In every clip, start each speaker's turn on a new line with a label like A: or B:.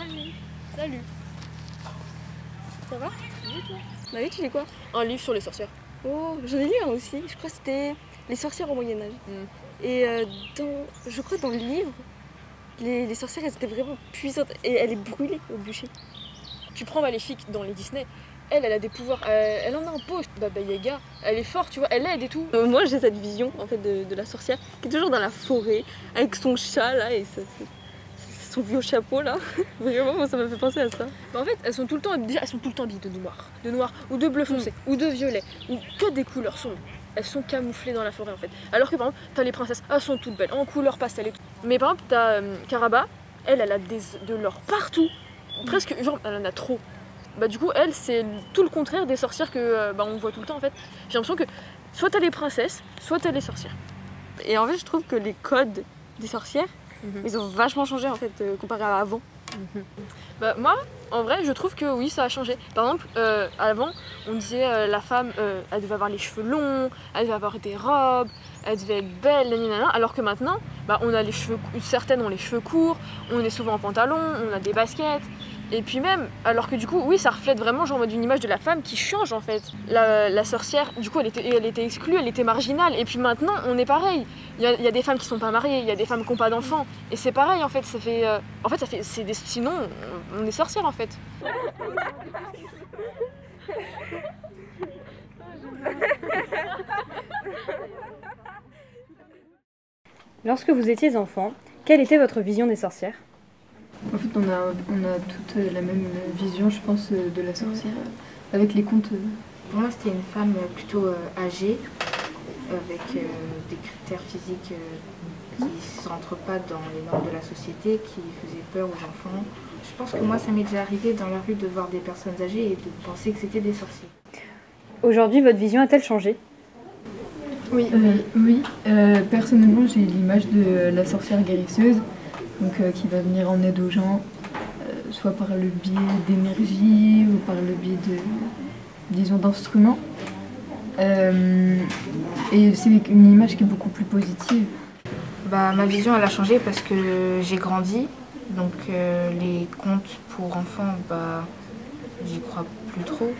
A: Salut.
B: Salut.
A: Ça va?
B: Oui, toi?
A: Bah oui, tu lis quoi?
B: Un livre sur les sorcières.
A: Oh, j'en ai lu un aussi. Je crois que c'était Les sorcières au Moyen-Âge. Et je crois dans le livre, les sorcières, elles étaient vraiment puissantes. Et elle est brûlée au bûcher.
B: Tu prends Maléfique dans les Disney, elle a des pouvoirs, elle en a un pot, Baba Yaga, elle est forte, tu vois, elle aide et tout.
A: Moi, j'ai cette vision en fait de la sorcière qui est toujours dans la forêt avec son chat là et son vieux chapeau là. Vraiment, moi, ça m'a fait penser à ça.
B: Bah en fait, elles sont tout le temps habillées de noir ou de bleu foncé ou de violet ou que des couleurs sombres. Elles sont camouflées dans la forêt en fait. Alors que par exemple, t'as les princesses, elles sont toutes belles en couleur pastel et tout. Mais par exemple, t'as Caraba, elle a de l'or partout, presque genre elle en a trop. Bah du coup, elle, c'est tout le contraire des sorcières que on voit tout le temps en fait. J'ai l'impression que soit t'as les princesses, soit t'as les sorcières.
A: Et en fait, je trouve que les codes des sorcières, ils ont vachement changé en fait comparé à avant.
B: Bah moi, en vrai, je trouve que oui, ça a changé. Par exemple, avant, on disait la femme, elle devait avoir les cheveux longs, elle devait avoir des robes, elle devait être belle, nanana, alors que maintenant, on a les cheveux, certaines ont les cheveux courts, on est souvent en pantalon, on a des baskets. Et puis même, alors que du coup, oui, ça reflète vraiment genre une image de la femme qui change en fait. La sorcière, du coup, elle était exclue, elle était marginale. Et puis maintenant, on est pareil. Il y a des femmes qui sont pas mariées, il y a des femmes qui n'ont pas d'enfants. Et c'est pareil en fait, sinon, on est sorcière en fait.
C: Lorsque vous étiez enfant, quelle était votre vision des sorcières?
D: En fait, on a toute la même vision, je pense, de la sorcière, avec les contes.
E: Pour moi, c'était une femme plutôt âgée, avec des critères physiques qui ne rentrent pas dans les normes de la société, qui faisaient peur aux enfants. Je pense que moi, ça m'est déjà arrivé dans la rue de voir des personnes âgées et de penser que c'était des sorciers.
C: Aujourd'hui, votre vision a-t-elle changé?
D: Oui, personnellement, j'ai l'image de la sorcière guérisseuse. Donc, qui va venir en aide aux gens, soit par le biais d'énergie ou par le biais disons, d'instruments. Et c'est une image qui est beaucoup plus positive.
E: Ma vision, elle a changé parce que j'ai grandi. Donc les contes pour enfants, j'y crois plus trop.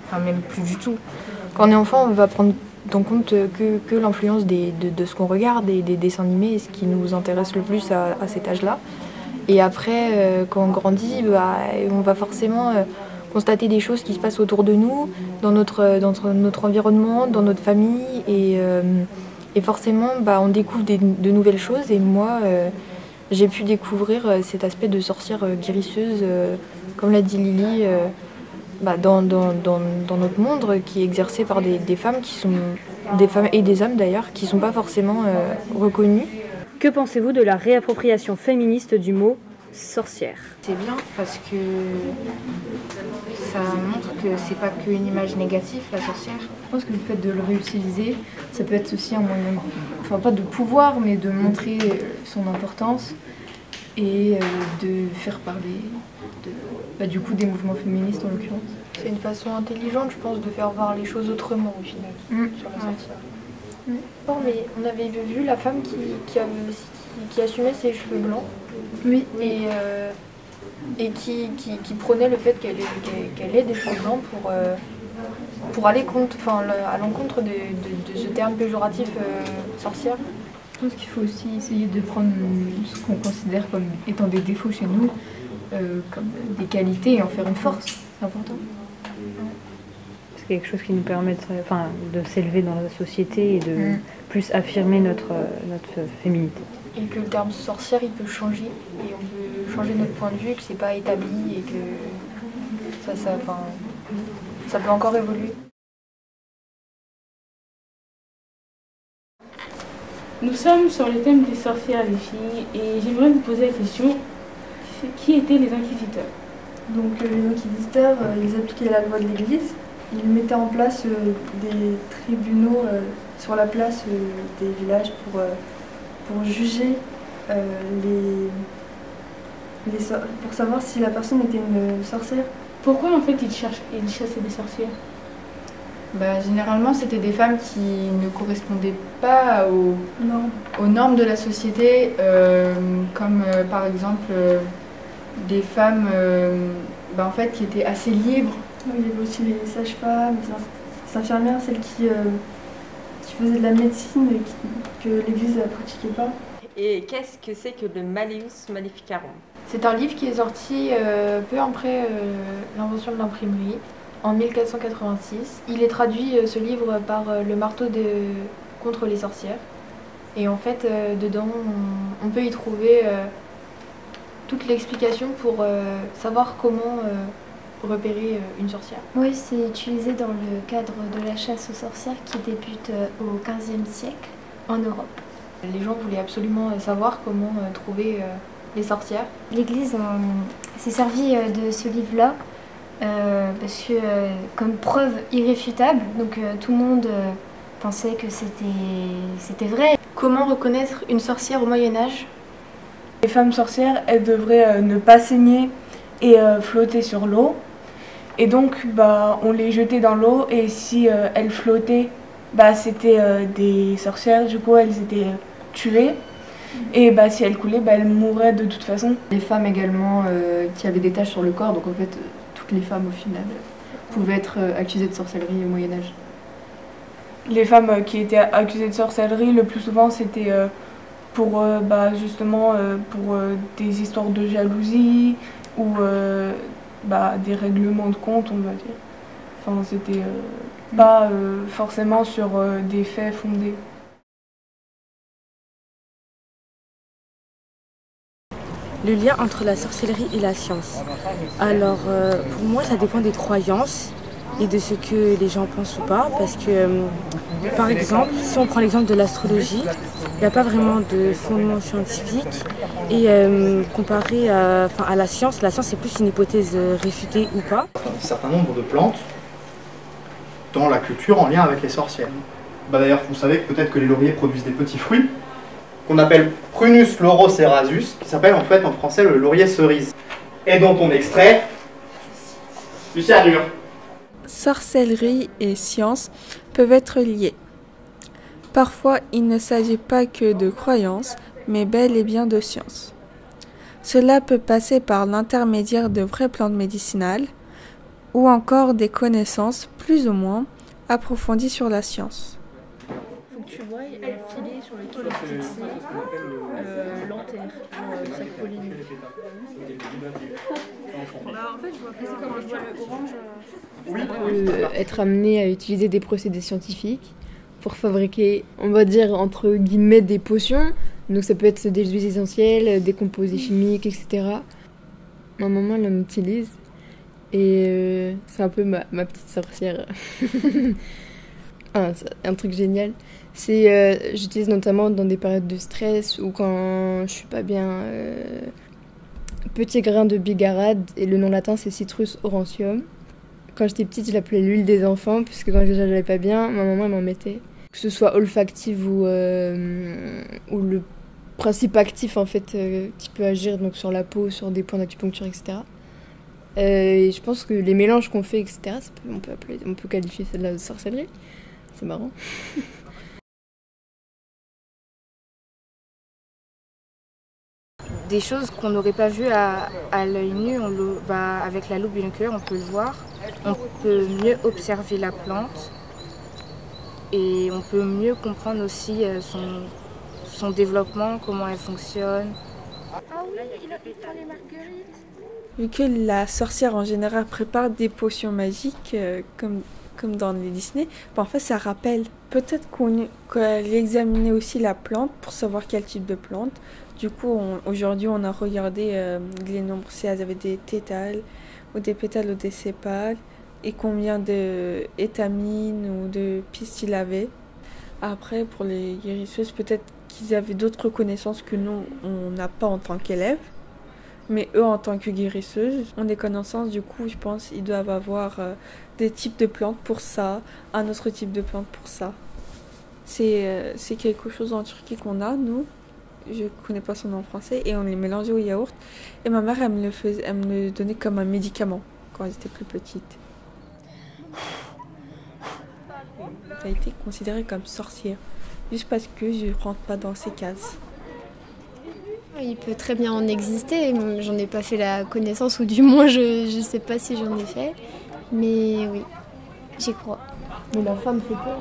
E: Enfin, même plus du tout. Quand on est enfant, on va prendre en compte que l'influence de ce qu'on regarde et des dessins animés, ce qui nous intéresse le plus à cet âge-là. Et après, quand on grandit, on va forcément constater des choses qui se passent autour de nous, dans notre environnement, dans notre famille. Et forcément, on découvre de nouvelles choses. Et moi, j'ai pu découvrir cet aspect de sorcière guérisseuse, comme l'a dit Lily, dans notre monde, qui est exercé par des femmes qui sont des femmes et des hommes d'ailleurs qui ne sont pas forcément reconnues.
C: Que pensez-vous de la réappropriation féministe du mot sorcière?
E: C'est bien parce que ça montre que c'est pas qu'une image négative, la sorcière.
D: Je pense que le fait de le réutiliser, ça peut être aussi un moyen, enfin pas de pouvoir, mais de montrer son importance et de faire parler du coup des mouvements féministes en l'occurrence.
F: C'est une façon intelligente, je pense, de faire voir les choses autrement au final, sur la sorcière. Non, mais on avait vu la femme qui assumait ses cheveux blancs.
D: Oui.
F: Et qui prônait le fait qu'elle ait des cheveux blancs pour aller à l'encontre de ce terme péjoratif sorcière.
D: Je pense qu'il faut aussi essayer de prendre ce qu'on considère comme étant des défauts chez nous, comme des qualités et en faire une force. C'est important.
C: C'est quelque chose qui nous permettrait de s'élever dans la société et de plus affirmer notre féminité.
F: Et que le terme sorcière, il peut changer, et on peut changer notre point de vue, que c'est pas établi et que ça peut encore évoluer.
G: Nous sommes sur le thème des sorcières, les filles, et j'aimerais vous poser la question, qui étaient les inquisiteurs?
H: Donc les inquisiteurs, ils appliquaient la loi de l'Église. Ils mettaient en place des tribunaux sur la place des villages pour juger pour savoir si la personne était une sorcière.
G: Pourquoi en fait ils chassaient des sorcières?
I: Généralement, c'était des femmes qui ne correspondaient pas aux normes de la société, comme par exemple des femmes en fait, qui étaient assez libres.
H: Oui, il y avait aussi les sages-femmes, les infirmières, celles qui faisaient de la médecine et que l'Église ne pratiquait pas.
J: Et qu'est-ce que c'est que le Malleus Maleficarum?
F: C'est un livre qui est sorti peu après l'invention de l'imprimerie, en 1486. Il est traduit, ce livre, par le marteau contre les sorcières. Et en fait, dedans, on peut y trouver toute l'explication pour savoir comment repérer une sorcière.
K: Oui, c'est utilisé dans le cadre de la chasse aux sorcières qui débute au XVe siècle en Europe.
F: Les gens voulaient absolument savoir comment trouver les sorcières.
K: L'Église s'est servie de ce livre-là parce que, comme preuve irréfutable, donc tout le monde pensait que c'était vrai.
F: Comment reconnaître une sorcière au Moyen-Âge?
L: Les femmes sorcières, elles devraient ne pas saigner et flotter sur l'eau. Et donc, on les jetait dans l'eau et si elles flottaient, c'était des sorcières, du coup elles étaient tuées. Et si elles coulaient, elles mourraient de toute façon.
D: Les femmes également qui avaient des taches sur le corps, donc en fait toutes les femmes au final pouvaient être accusées de sorcellerie au Moyen-Âge.
L: Les femmes qui étaient accusées de sorcellerie, le plus souvent c'était pour justement pour des histoires de jalousie ou des règlements de compte, on va dire. Enfin, c'était pas forcément sur des faits fondés.
M: Le lien entre la sorcellerie et la science. Alors, pour moi, ça dépend des croyances et de ce que les gens pensent ou pas. Parce que, par exemple, si on prend l'exemple de l'astrologie, il n'y a pas vraiment de fondement scientifique. Et comparé à la science c'est plus une hypothèse réfutée ou pas.
N: Un certain nombre de plantes dans la culture en lien avec les sorcières. D'ailleurs, vous savez peut-être que les lauriers produisent des petits fruits qu'on appelle Prunus laurocerasus, qui s'appelle en fait en français le laurier cerise, et dont on extrait du cyanure.
O: Sorcellerie et science peuvent être liées. Parfois, il ne s'agit pas que de croyances, mais bel et bien de science. Cela peut passer par l'intermédiaire de vraies plantes médicinales ou encore des connaissances plus ou moins approfondies sur la science.
C: Faut que tu vois, il y a un filet sur lequel est fixé l'antère pour chaque polline.
B: En fait, je vois pas comment je vois le orange.
D: On peut être amené à utiliser des procédés scientifiques pour fabriquer, on va dire, entre guillemets, des potions. Donc ça peut être des huiles essentielles, des composés chimiques, etc. Ma maman, elle en utilise. Et c'est un peu ma petite sorcière. Un truc génial. C'est j'utilise notamment dans des périodes de stress ou quand je suis pas bien. Petit grain de bigarade, et le nom latin c'est Citrus aurantium. Quand j'étais petite, je l'appelais l'huile des enfants, puisque quand j'allais pas bien, ma maman elle m'en mettait. Que ce soit olfactive ou le principe actif en fait qui peut agir donc sur la peau, sur des points d'acupuncture, etc. Et je pense que les mélanges qu'on fait, etc., on peut qualifier ça de la sorcellerie. C'est marrant.
E: Des choses qu'on n'aurait pas vues à l'œil nu, avec la loupe binoculaire, on peut le voir. On peut mieux observer la plante et on peut mieux comprendre aussi son développement, comment elle fonctionne.
K: Ah oui, il a les marguerites.
O: Vu que la sorcière en général prépare des potions magiques comme dans les Disney, en fait ça rappelle. Peut-être qu'elle examinait aussi la plante pour savoir quel type de plante. Du coup, aujourd'hui, on a regardé les nombres, si elles avaient des tétales ou des pétales ou des sépales, et combien de étamines ou de pistes il avait. Après, pour les guérisseuses, peut-être qu'ils avaient d'autres connaissances que nous, on n'a pas en tant qu'élèves. Mais eux, en tant que guérisseuses, ont des connaissances. Du coup, je pense qu'ils doivent avoir des types de plantes pour ça, un autre type de plante pour ça. C'est quelque chose en Turquie qu'on a, nous. Je connais pas son nom en français, et on les mélangeait au yaourt. Et ma mère, elle me le donnait comme un médicament quand j'étais plus petite. J'ai été considérée comme sorcière, juste parce que je rentre pas dans ces cases.
K: Il peut très bien en exister, j'en ai pas fait la connaissance, ou du moins je sais pas si j'en ai fait, mais oui, j'y crois.
F: Mais la femme fait peur.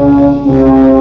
P: Thank you.